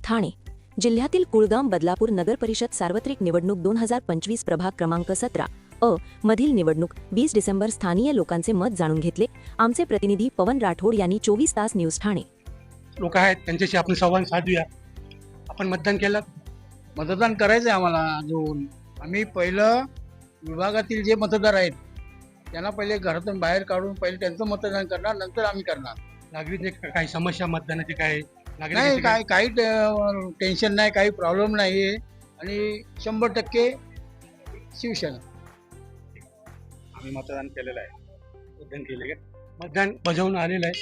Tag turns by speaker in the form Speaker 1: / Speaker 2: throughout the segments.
Speaker 1: ठाणे जिल्ह्यातील कुळगाम बदलापूर नगर परिषद सार्वत्रिक निवडणूक 2025 प्रभाग क्रमांक 17 अ मधील निवडणूक 20 डिसेंबर स्थानीय लोकांचे मत जाणून घेतले. आमचे प्रतिनिधी पवन राठोड यांनी 24 तास न्यूज ठाणे.
Speaker 2: लोक आहेत त्यांच्याशी आपण संवाद साधूया. आपण मतदान केलं?
Speaker 3: मतदान करायचं आहे आम्हाला अजून. आम्ही पहिलं विभागातील जे मतदार आहेत त्यांना पहिले घरातून बाहेर काढून पहिले त्यांचं मतदान करणार, नंतर आम्ही करणार.
Speaker 2: नागरिक काही समस्या मतदानाची काय
Speaker 3: नाही, काही टेन्शन नाही, काही प्रॉब्लेम नाही आहे आणि 100% शिवसेना.
Speaker 2: आम्ही मतदान केलेलं आहे. मतदान केले का? मतदान बजावून आलेलं आहे.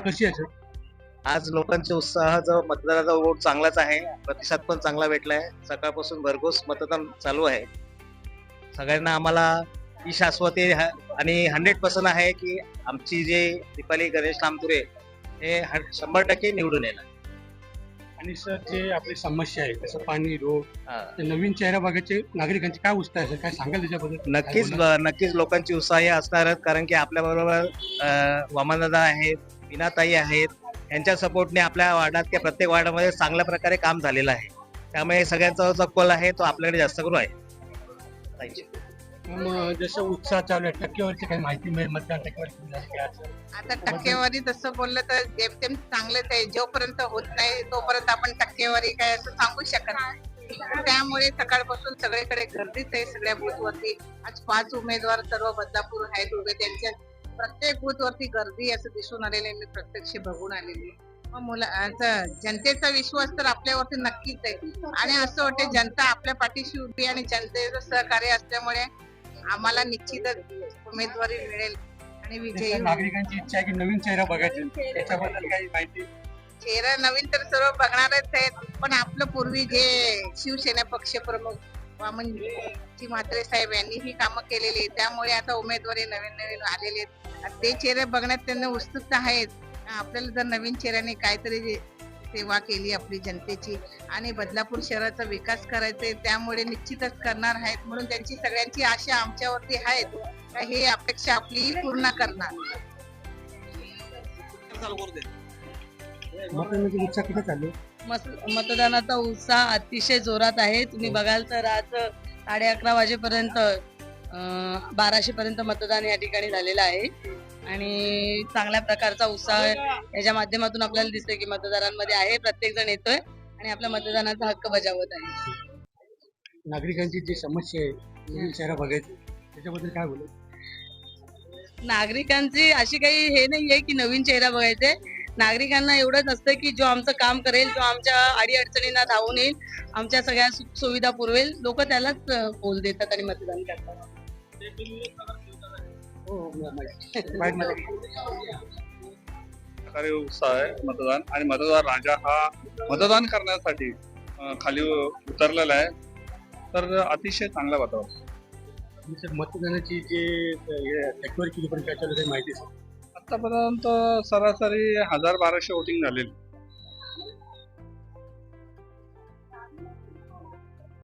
Speaker 2: कशी आहे?
Speaker 4: आज लोकांच्या उत्साहाचा मतदानाचा वोट चांगलाच आहे. प्रतिसाद पण चांगला भेटलाय. सकाळपासून भरघोस मतदान चालू आहे. सगळ्यांना आम्हाला ही शाश्वती आणि 100% आहे की आमची जे दीपाली गणेश नामतुरे हे 100% निवडून येणार.
Speaker 2: आणि सर जे आपली समस्या आहे जसं पाणी, रोड,
Speaker 4: हा.
Speaker 2: ते नवीन चेहरा बघायचे नागरिकांची काय उत्साह आहे, काय सांगाल त्याच्याबद्दल?
Speaker 4: नक्कीच लोकांची उत्साही असणारच, कारण की आपल्या बरोबर वामनदादा आहेत, मीनाताई आहेत. यांच्या सपोर्टने आपल्या वार्डात प्रत्येक वार्डामध्ये चांगल्या प्रकारे काम झालेलं आहे. त्यामुळे सगळ्यांचा जो कल आहे तो आपल्याकडे जास्त करून आहे.
Speaker 2: मग जसं उत्साह चालू आहे, टक्केवारीची काही माहिती मिळेल? मतदान टक्केवारी झाली काय असेल?
Speaker 5: आता टक्केवारी तसं बोललं तर जेमतेम चांगलंच आहे. जोपर्यंत होत नाही तोपर्यंत आपण टक्केवारी काय असं सांगू शकत नाही. त्यामुळे सकाळपासून सगळीकडे गर्दीच आहे. सगळ्या बूथवरती आज 5 उमेदवार सर्व बदलापूर आहेत उभे. त्यांच्या प्रत्येक बूथवरती गर्दी असं दिसून आलेले मी प्रत्यक्ष बघून आलेली. मग मुलांचा जनतेचा विश्वास तर आपल्यावरती नक्कीच आहे आणि असं वाटतं जनता आपल्या पाठीशी उभी आणि जनतेचं सहकार्य असल्यामुळे आम्हाला निश्चितच उमेदवारी मिळेल आणि विजयी होऊ.
Speaker 2: नागरिकांची इच्छा आहे की नवीन चेहरा बघायचे, त्याच्याबद्दल काही माहिती?
Speaker 5: चेहरा नवीन तर सर्व बघणारच आहेत, पण आपलं पूर्वी जे शिवसेना पक्ष प्रमुख वामनजी म्हात्रे साहेब यांनी ही कामं केलेली आहेत, त्यामुळे आता उमेदवारी नवीन आलेले आहेत. ते चेहरे बघण्यात त्यांना उत्सुकता आहेत. आपल्याला जर नवीन चेहऱ्याने काहीतरी सेवा केली आपली जनतेची आणि बदलापूर शहराचा विकास करायचा, त्यामुळे निश्चितच करणार आहेत. म्हणून त्यांची सगळ्यांची आशा आमच्यावरती आहेत, हे अपेक्षा आपली पूर्ण करणार.
Speaker 2: मतदानाची इच्छा कुठे चालू?
Speaker 6: मतदानाचा उत्साह अतिशय जोरात आहे. तुम्ही बघाल तर आज 11:30 वाजेपर्यंत 1200 पर्यंत मतदान या ठिकाणी झालेलं आहे आणि चांगल्या प्रकारचा उत्साह याच्या माध्यमातून आपल्याला दिसतोय की मतदारांमध्ये आहे. प्रत्येक जण येतोय आणि आपल्या मतदानाचा हक्क बजावत आहे.
Speaker 2: नागरिकांची जी समस्या आहे नवीन चेहरा बघायची, त्याच्याबद्दल काय बोलू?
Speaker 6: नागरिकांची अशी काही हे नाहीये की नवीन चेहरा बघायचे. नागरिकांना एवढंच असतं की जो आमचं काम करेल, जो आमच्या अडीअडचणींना धावून येईल, आमच्या सगळ्या सुख सुविधा पुरवेल, लोक त्यालाच बोल देतात आणि मतदान करतात.
Speaker 7: प्रकारे उत्साह आहे मतदान, आणि मतदार राजा हा मतदान करण्यासाठी खाली उतरलेला आहे. तर अतिशय चांगलं वातावरण.
Speaker 2: मतदानाची जे टक्केवारी किती पर्यंत काय चालू आहे माहिती?
Speaker 7: आतापर्यंत सरासरी 1000-1200 वोटिंग झालेली.